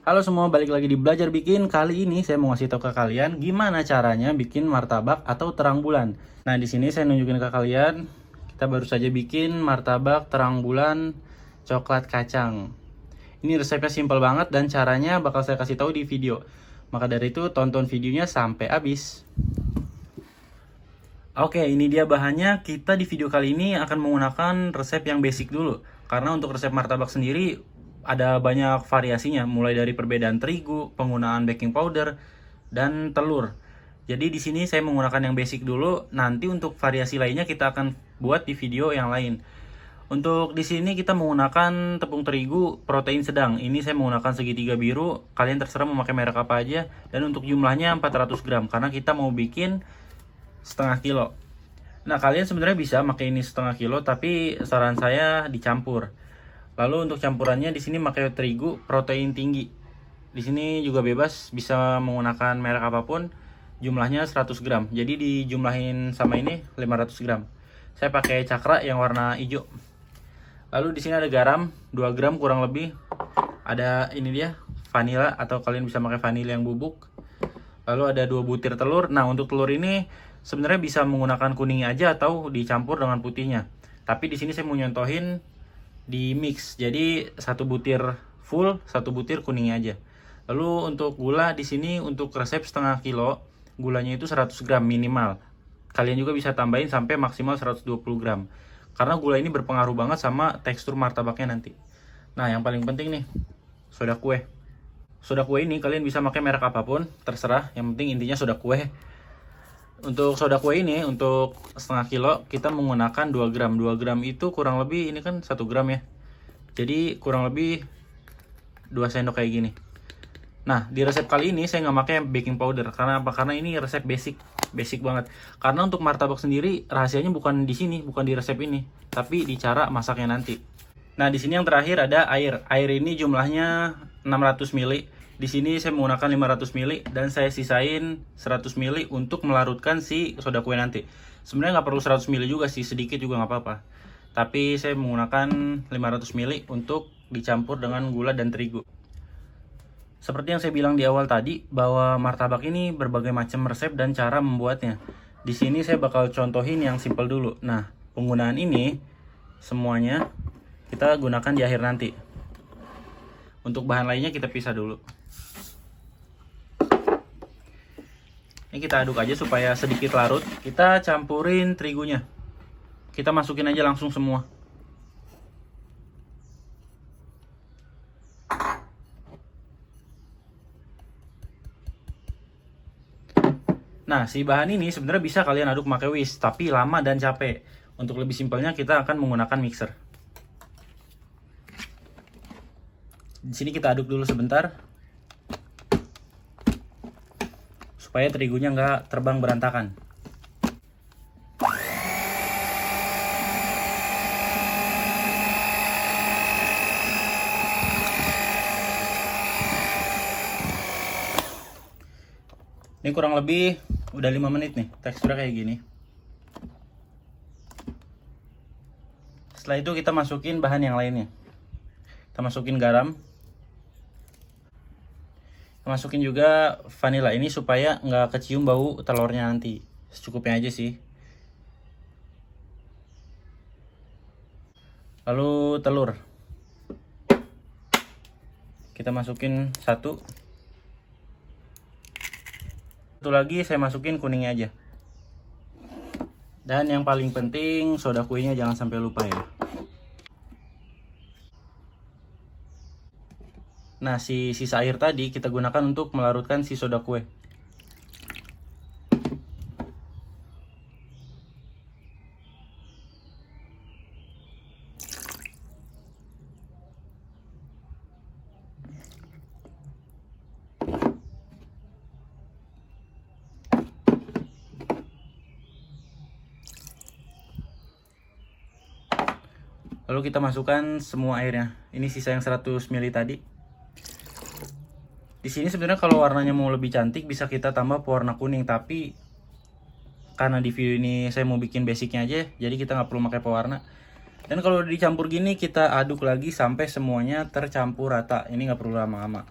Halo semua, balik lagi di Belajar Bikin. Kali ini saya mau ngasih tahu ke kalian gimana caranya bikin martabak atau terang bulan. Nah, di sini saya nunjukin ke kalian, kita baru saja bikin martabak terang bulan coklat kacang. Ini resepnya simpel banget dan caranya bakal saya kasih tahu di video. Maka dari itu tonton videonya sampai habis. Oke, ini dia bahannya. Kita di video kali ini akan menggunakan resep yang basic dulu. Karena untuk resep martabak sendiri ada banyak variasinya, mulai dari perbedaan terigu, penggunaan baking powder, dan telur. Jadi di sini saya menggunakan yang basic dulu. Nanti untuk variasi lainnya kita akan buat di video yang lain. Untuk di sini kita menggunakan tepung terigu protein sedang. Ini saya menggunakan segitiga biru. Kalian terserah mau pakai merek apa aja. Dan untuk jumlahnya 400 gram karena kita mau bikin setengah kilo. Nah, kalian sebenarnya bisa pakai ini setengah kilo, tapi saran saya dicampur. Lalu untuk campurannya di sini pakai terigu protein tinggi. Di sini juga bebas, bisa menggunakan merek apapun. Jumlahnya 100 gram. Jadi dijumlahin sama ini 500 gram. Saya pakai cakra yang warna hijau. Lalu di sini ada garam 2 gram kurang lebih. Ada ini dia, vanila atau kalian bisa pakai vanila yang bubuk. Lalu ada 2 butir telur. Nah, untuk telur ini sebenarnya bisa menggunakan kuningnya aja atau dicampur dengan putihnya. Tapi di sini saya mau nyontohin di mix, jadi 1 butir full, 1 butir kuningnya aja. Lalu untuk gula di sini untuk resep setengah kilo, gulanya itu 100 gram minimal. Kalian juga bisa tambahin sampai maksimal 120 gram. Karena gula ini berpengaruh banget sama tekstur martabaknya nanti. Nah, yang paling penting nih, soda kue. Soda kue ini kalian bisa pakai merek apapun, terserah. Yang penting intinya soda kue. Untuk soda kue ini, untuk setengah kilo, kita menggunakan 2 gram. 2 gram itu kurang lebih, ini kan 1 gram ya. Jadi kurang lebih 2 sendok kayak gini. Nah, di resep kali ini saya nggak pakai baking powder. Karena apa? Karena ini resep basic. Basic banget. Karena untuk martabak sendiri, rahasianya bukan di sini, bukan di resep ini. Tapi di cara masaknya nanti. Nah, di sini yang terakhir ada air. Air ini jumlahnya 600 ml. Di sini saya menggunakan 500 ml dan saya sisain 100 ml untuk melarutkan si soda kue nanti. Sebenarnya nggak perlu 100 ml juga sih, sedikit juga nggak apa-apa. Tapi saya menggunakan 500 ml untuk dicampur dengan gula dan terigu. Seperti yang saya bilang di awal tadi, bahwa martabak ini berbagai macam resep dan cara membuatnya. Di sini saya bakal contohin yang simple dulu. Nah, penggunaan ini semuanya kita gunakan di akhir nanti. Untuk bahan lainnya kita pisah dulu. Ini kita aduk aja supaya sedikit larut. Kita campurin terigunya. Kita masukin aja langsung semua. Nah, si bahan ini sebenarnya bisa kalian aduk pakai whisk, tapi lama dan capek. Untuk lebih simpelnya kita akan menggunakan mixer. Di sini kita aduk dulu sebentar supaya terigunya nggak terbang berantakan. Ini kurang lebih udah 5 menit nih, teksturnya kayak gini. Setelah itu kita masukin bahan yang lainnya. Kita masukin garam. Masukin juga vanila ini supaya nggak kecium bau telurnya nanti. Secukupnya aja sih. Lalu telur. Kita masukin 1. Satu lagi saya masukin kuningnya aja. Dan yang paling penting soda kuenya jangan sampai lupa ya. Nah, si sisa air tadi kita gunakan untuk melarutkan si soda kue. Lalu kita masukkan semua airnya. Ini sisa yang 100 ml tadi. Di sini sebenarnya kalau warnanya mau lebih cantik bisa kita tambah pewarna kuning, tapi karena di video ini saya mau bikin basicnya aja, jadi kita nggak perlu pakai pewarna. Dan kalau dicampur gini kita aduk lagi sampai semuanya tercampur rata. Ini nggak perlu lama-lama.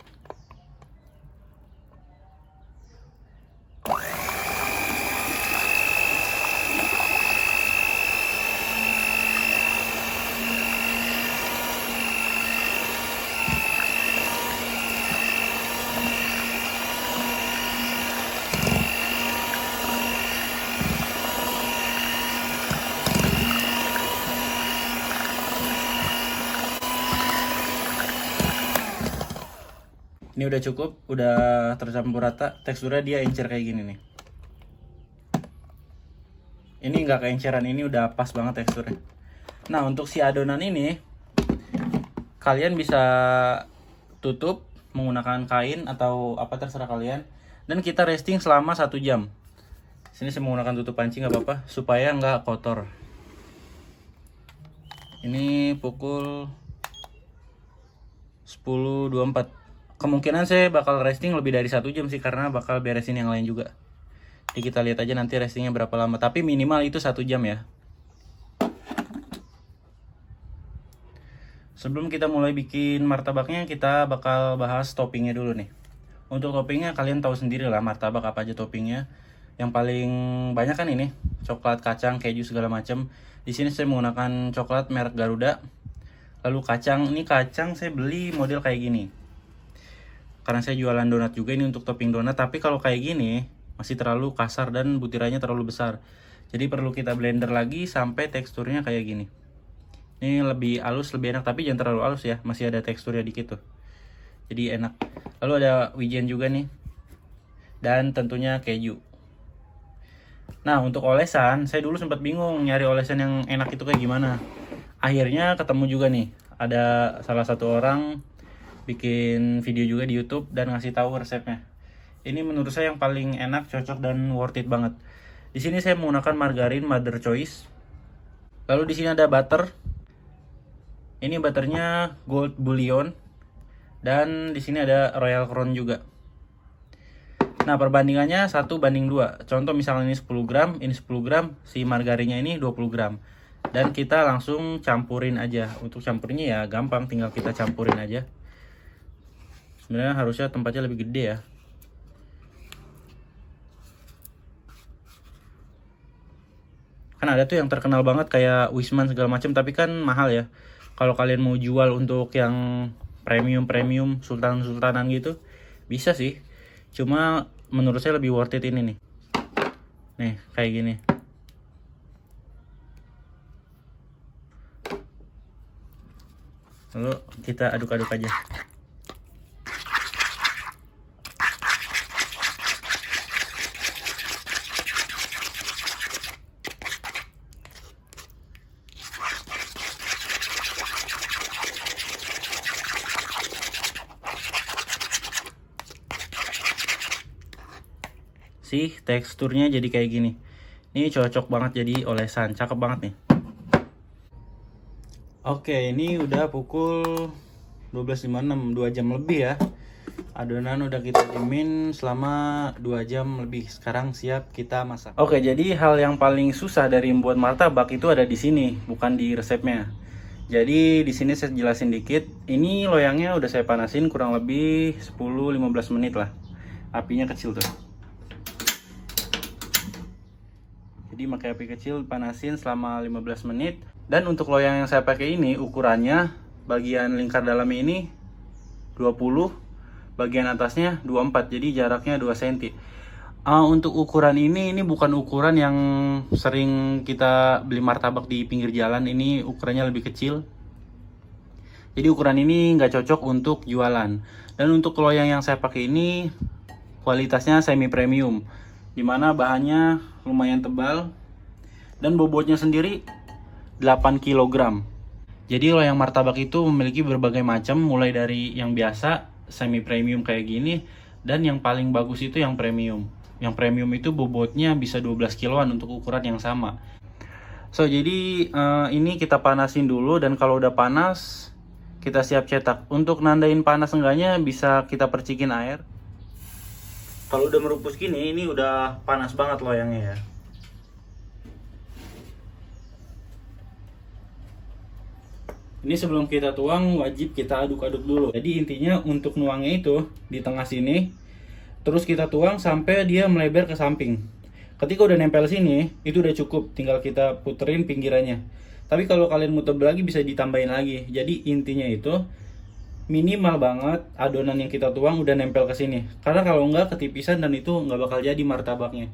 Ini udah cukup, udah tercampur rata. Teksturnya dia encer kayak gini nih. Ini nggak keenceran, ini udah pas banget teksturnya. Nah, untuk si adonan ini kalian bisa tutup menggunakan kain atau apa terserah kalian. Dan kita resting selama 1 jam. Sini saya menggunakan tutup panci nggak apa-apa supaya nggak kotor. Ini pukul 10.24. Kemungkinan saya bakal resting lebih dari 1 jam sih, karena bakal beresin yang lain juga. Jadi kita lihat aja nanti restingnya berapa lama. Tapi minimal itu 1 jam ya. Sebelum kita mulai bikin martabaknya, kita bakal bahas toppingnya dulu nih. Untuk toppingnya kalian tahu sendiri lah martabak apa aja toppingnya. Yang paling banyak kan ini coklat, kacang, keju segala macam. Di sini saya menggunakan coklat merek Garuda. Lalu kacang, ini kacang saya beli model kayak gini. Karena saya jualan donat juga ini untuk topping donat, tapi kalau kayak gini masih terlalu kasar dan butirannya terlalu besar. Jadi perlu kita blender lagi sampai teksturnya kayak gini. Ini lebih halus, lebih enak, tapi jangan terlalu halus ya, masih ada teksturnya dikit tuh. Jadi enak. Lalu ada wijen juga nih. Dan tentunya keju. Nah, untuk olesan, saya dulu sempat bingung nyari olesan yang enak itu kayak gimana. Akhirnya ketemu juga nih, ada salah satu orang bikin video juga di YouTube dan ngasih tahu resepnya. Ini menurut saya yang paling enak, cocok dan worth it banget. Di sini saya menggunakan margarin Mother Choice. Lalu di sini ada butter. Ini butternya Gold Bullion. Dan di sini ada Royal Crown juga. Nah, perbandingannya 1:2. Contoh misalnya ini 10 gram, ini 10 gram, si margarinnya ini 20 gram. Dan kita langsung campurin aja. Untuk campurnya ya gampang, tinggal kita campurin aja. Sebenarnya harusnya tempatnya lebih gede ya. Kan ada tuh yang terkenal banget kayak Wisman segala macam, tapi kan mahal ya. Kalau kalian mau jual untuk yang premium, sultan-sultanan gitu, bisa sih. Cuma menurut saya lebih worth it ini nih. Nih, kayak gini. Lalu kita aduk-aduk aja. Sih, teksturnya jadi kayak gini. Ini cocok banget jadi olesan, cakep banget nih. Oke, ini udah pukul 12.56, 2 jam lebih ya. Adonan udah kita diemin selama 2 jam lebih. Sekarang siap kita masak. Oke, jadi hal yang paling susah dari membuat martabak itu ada di sini, bukan di resepnya. Jadi di sini saya jelasin dikit. Ini loyangnya udah saya panasin kurang lebih 10-15 menit lah. Apinya kecil tuh. Jadi pakai api kecil, panasin selama 15 menit. Dan untuk loyang yang saya pakai ini ukurannya bagian lingkar dalamnya ini 20, bagian atasnya 24, jadi jaraknya 2 cm. Untuk ukuran ini bukan ukuran yang sering kita beli martabak di pinggir jalan. Ini ukurannya lebih kecil. Jadi ukuran ini nggak cocok untuk jualan. Dan untuk loyang yang saya pakai ini kualitasnya semi premium, dimana bahannya lumayan tebal dan bobotnya sendiri 8 kg. Jadi loyang martabak itu memiliki berbagai macam, mulai dari yang biasa, semi premium kayak gini, dan yang paling bagus itu yang premium. Yang premium itu bobotnya bisa 12 kiloan untuk ukuran yang sama. Jadi ini kita panasin dulu, dan kalau udah panas kita siap cetak. Untuk nandain panas enggaknya bisa kita percikin air. Kalau udah merupus gini, ini udah panas banget loyangnya ya. Ini sebelum kita tuang wajib kita aduk-aduk dulu. Jadi intinya untuk nuangnya itu di tengah sini, terus kita tuang sampai dia melebar ke samping. Ketika udah nempel sini, itu udah cukup, tinggal kita puterin pinggirannya. Tapi kalau kalian mau tebel lagi bisa ditambahin lagi. Jadi intinya itu minimal banget adonan yang kita tuang udah nempel ke sini. Karena kalau enggak ketipisan dan itu nggak bakal jadi martabaknya.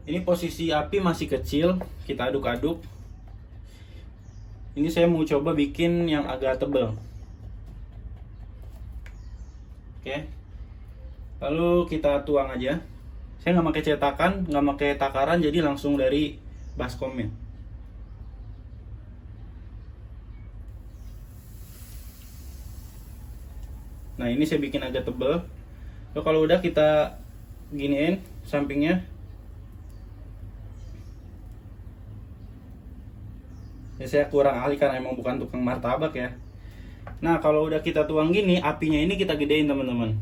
Ini posisi api masih kecil, kita aduk-aduk. Ini saya mau coba bikin yang agak tebal. Oke. Lalu kita tuang aja. Saya nggak pakai cetakan, nggak pakai takaran, jadi langsung dari baskomnya. Nah ini saya bikin agak tebel. Lalu kalau udah kita giniin sampingnya. Ya saya kurang ahli karena emang bukan tukang martabak ya. Nah kalau udah kita tuang gini, apinya ini kita gedein teman-teman.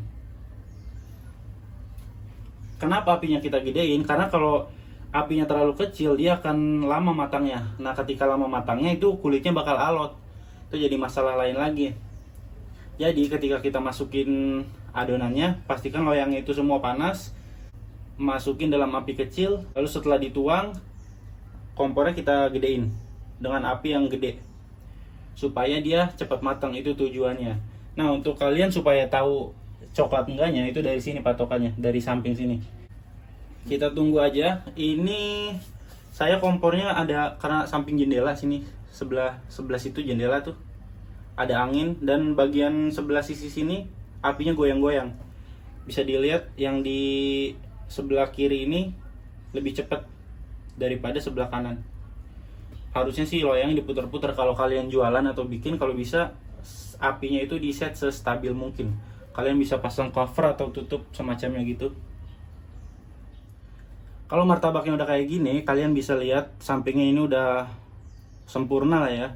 Kenapa apinya kita gedein? Karena kalau apinya terlalu kecil dia akan lama matangnya. Nah ketika lama matangnya itu kulitnya bakal alot. Itu jadi masalah lain lagi. Jadi ketika kita masukin adonannya, pastikan loyangnya itu semua panas. Masukin dalam api kecil, lalu setelah dituang, kompornya kita gedein dengan api yang gede supaya dia cepat matang, itu tujuannya. Nah untuk kalian supaya tahu coklat enggaknya itu dari sini patokannya, dari samping sini. Kita tunggu aja. Ini saya kompornya ada karena samping jendela sini, sebelah situ jendela tuh ada angin, dan bagian sebelah sisi sini apinya goyang-goyang. Bisa dilihat yang di sebelah kiri ini lebih cepat daripada sebelah kanan. Harusnya sih loyang diputar-putar kalau kalian jualan atau bikin. Kalau bisa apinya itu di set sestabil mungkin. Kalian bisa pasang cover atau tutup semacamnya gitu. Kalau martabaknya udah kayak gini, kalian bisa lihat sampingnya ini udah sempurna lah ya.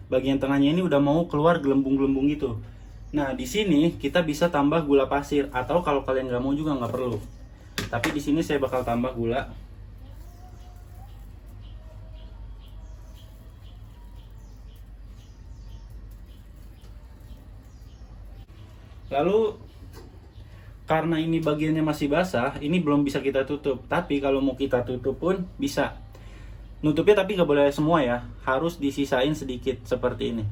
Bagian tengahnya ini udah mau keluar gelembung-gelembung gitu. Nah di sini kita bisa tambah gula pasir, atau kalau kalian nggak mau juga nggak perlu. Tapi di sini saya bakal tambah gula. Lalu karena ini bagiannya masih basah, ini belum bisa kita tutup. Tapi kalau mau kita tutup pun bisa. Nutupnya tapi nggak boleh semua ya, harus disisain sedikit seperti ini.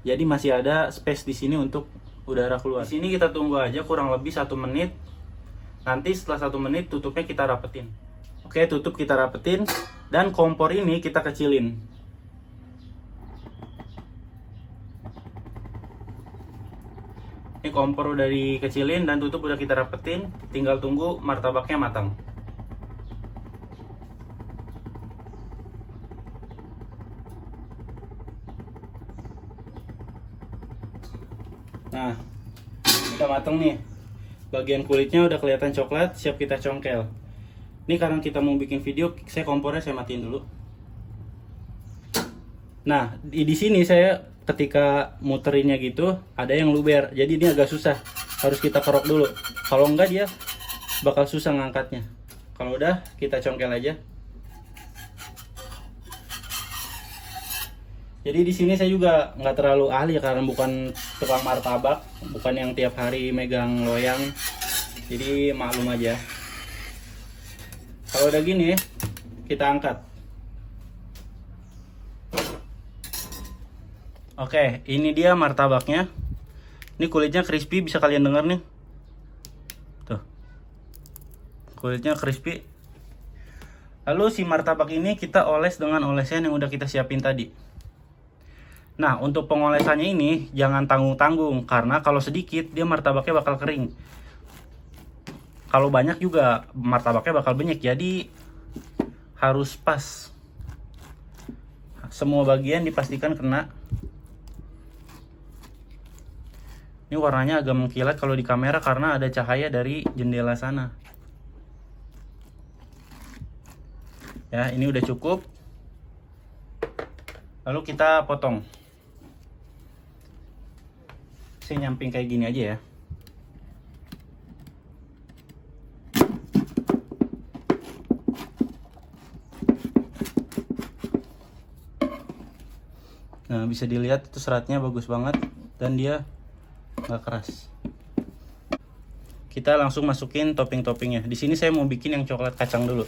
Jadi masih ada space di sini untuk udara keluar. Di sini kita tunggu aja kurang lebih 1 menit. Nanti setelah 1 menit tutupnya kita rapetin. Oke, tutup kita rapetin, dan kompor ini kita kecilin. Ini kompor udah dikecilin dan tutup udah kita rapetin, tinggal tunggu martabaknya matang. Nah, udah mateng nih. Bagian kulitnya udah kelihatan coklat, siap kita congkel. Ini karena kita mau bikin video, kompornya saya matiin dulu. Nah, di sini saya ketika muterinnya gitu ada yang luber, jadi ini agak susah, harus kita kerok dulu. Kalau enggak dia bakal susah ngangkatnya. Kalau udah kita congkel aja. Jadi di sini saya juga nggak terlalu ahli karena bukan tukang martabak, bukan yang tiap hari megang loyang, jadi maklum aja. Kalau udah gini kita angkat. Oke, ini dia martabaknya. Ini kulitnya crispy, bisa kalian dengar nih. Tuh. Kulitnya crispy. Lalu si martabak ini kita oles dengan olesan yang udah kita siapin tadi. Nah, untuk pengolesannya ini jangan tanggung-tanggung, karena kalau sedikit dia martabaknya bakal kering. Kalau banyak juga martabaknya bakal banyak, jadi harus pas. Semua bagian dipastikan kena. Ini warnanya agak mengkilat kalau di kamera karena ada cahaya dari jendela sana. Ya, ini udah cukup. Lalu kita potong. Saya nyamping kayak gini aja ya. Nah, bisa dilihat itu seratnya bagus banget dan dia nggak keras. Kita langsung masukin topping-toppingnya. Di sini saya mau bikin yang coklat kacang dulu.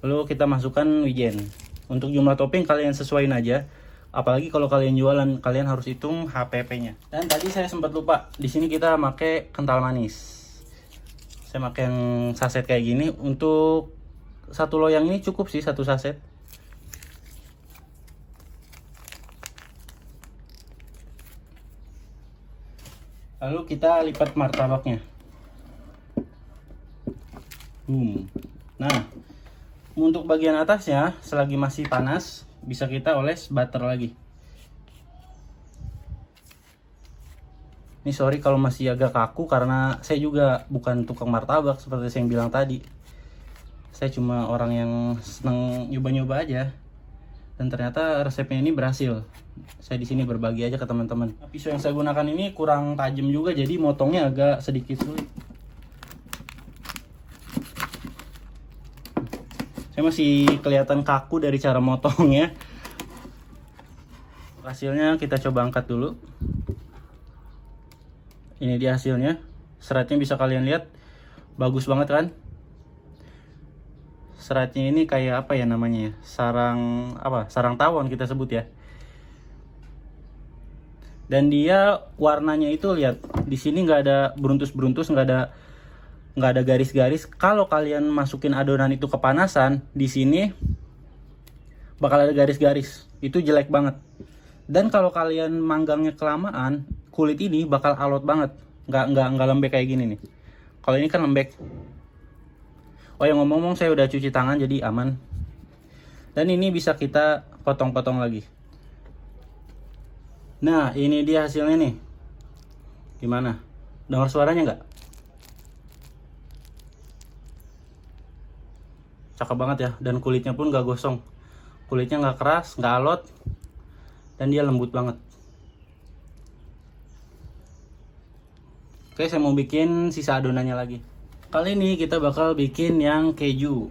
Lalu kita masukkan wijen. Untuk jumlah topping kalian sesuaiin aja. Apalagi kalau kalian jualan, kalian harus hitung HPP-nya. Dan tadi saya sempat lupa, di sini kita pakai kental manis. Saya pakai yang saset kayak gini. Untuk satu loyang ini cukup sih, satu saset. Lalu kita lipat martabaknya. Nah, untuk bagian atasnya selagi masih panas bisa kita oles butter lagi. Ini sorry kalau masih agak kaku karena saya juga bukan tukang martabak seperti saya yang bilang tadi. Saya cuma orang yang seneng nyoba-nyoba aja. Dan ternyata resepnya ini berhasil. Saya di sini berbagi aja ke teman-teman. Pisau yang saya gunakan ini kurang tajam juga, jadi motongnya agak sedikit sulit. Saya masih kelihatan kaku dari cara motongnya. Hasilnya kita coba angkat dulu. Ini dia hasilnya. Seratnya bisa kalian lihat, bagus banget kan? Seratnya ini kayak apa ya namanya? Sarang tawon kita sebut ya. Dan dia warnanya itu lihat, di sini nggak ada beruntus-beruntus, nggak ada garis-garis. Kalau kalian masukin adonan itu kepanasan, di sini bakal ada garis-garis. Itu jelek banget. Dan kalau kalian manggangnya kelamaan, kulit ini bakal alot banget. Nggak lembek kayak gini nih. Kalau ini kan lembek. Oh ya, ngomong-ngomong saya udah cuci tangan jadi aman. Dan ini bisa kita potong-potong lagi. Nah, ini dia hasilnya nih. Gimana? Dengar suaranya nggak? Cakep banget ya. Dan kulitnya pun nggak gosong. Kulitnya nggak keras, nggak alot. Dan dia lembut banget. Oke, saya mau bikin sisa adonannya lagi. Kali ini kita bakal bikin yang keju.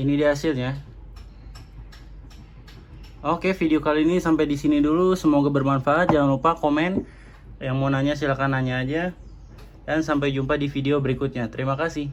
Ini dia hasilnya. Oke, video kali ini sampai di sini dulu. Semoga bermanfaat. Jangan lupa komen. Yang mau nanya silahkan nanya aja. Dan sampai jumpa di video berikutnya. Terima kasih.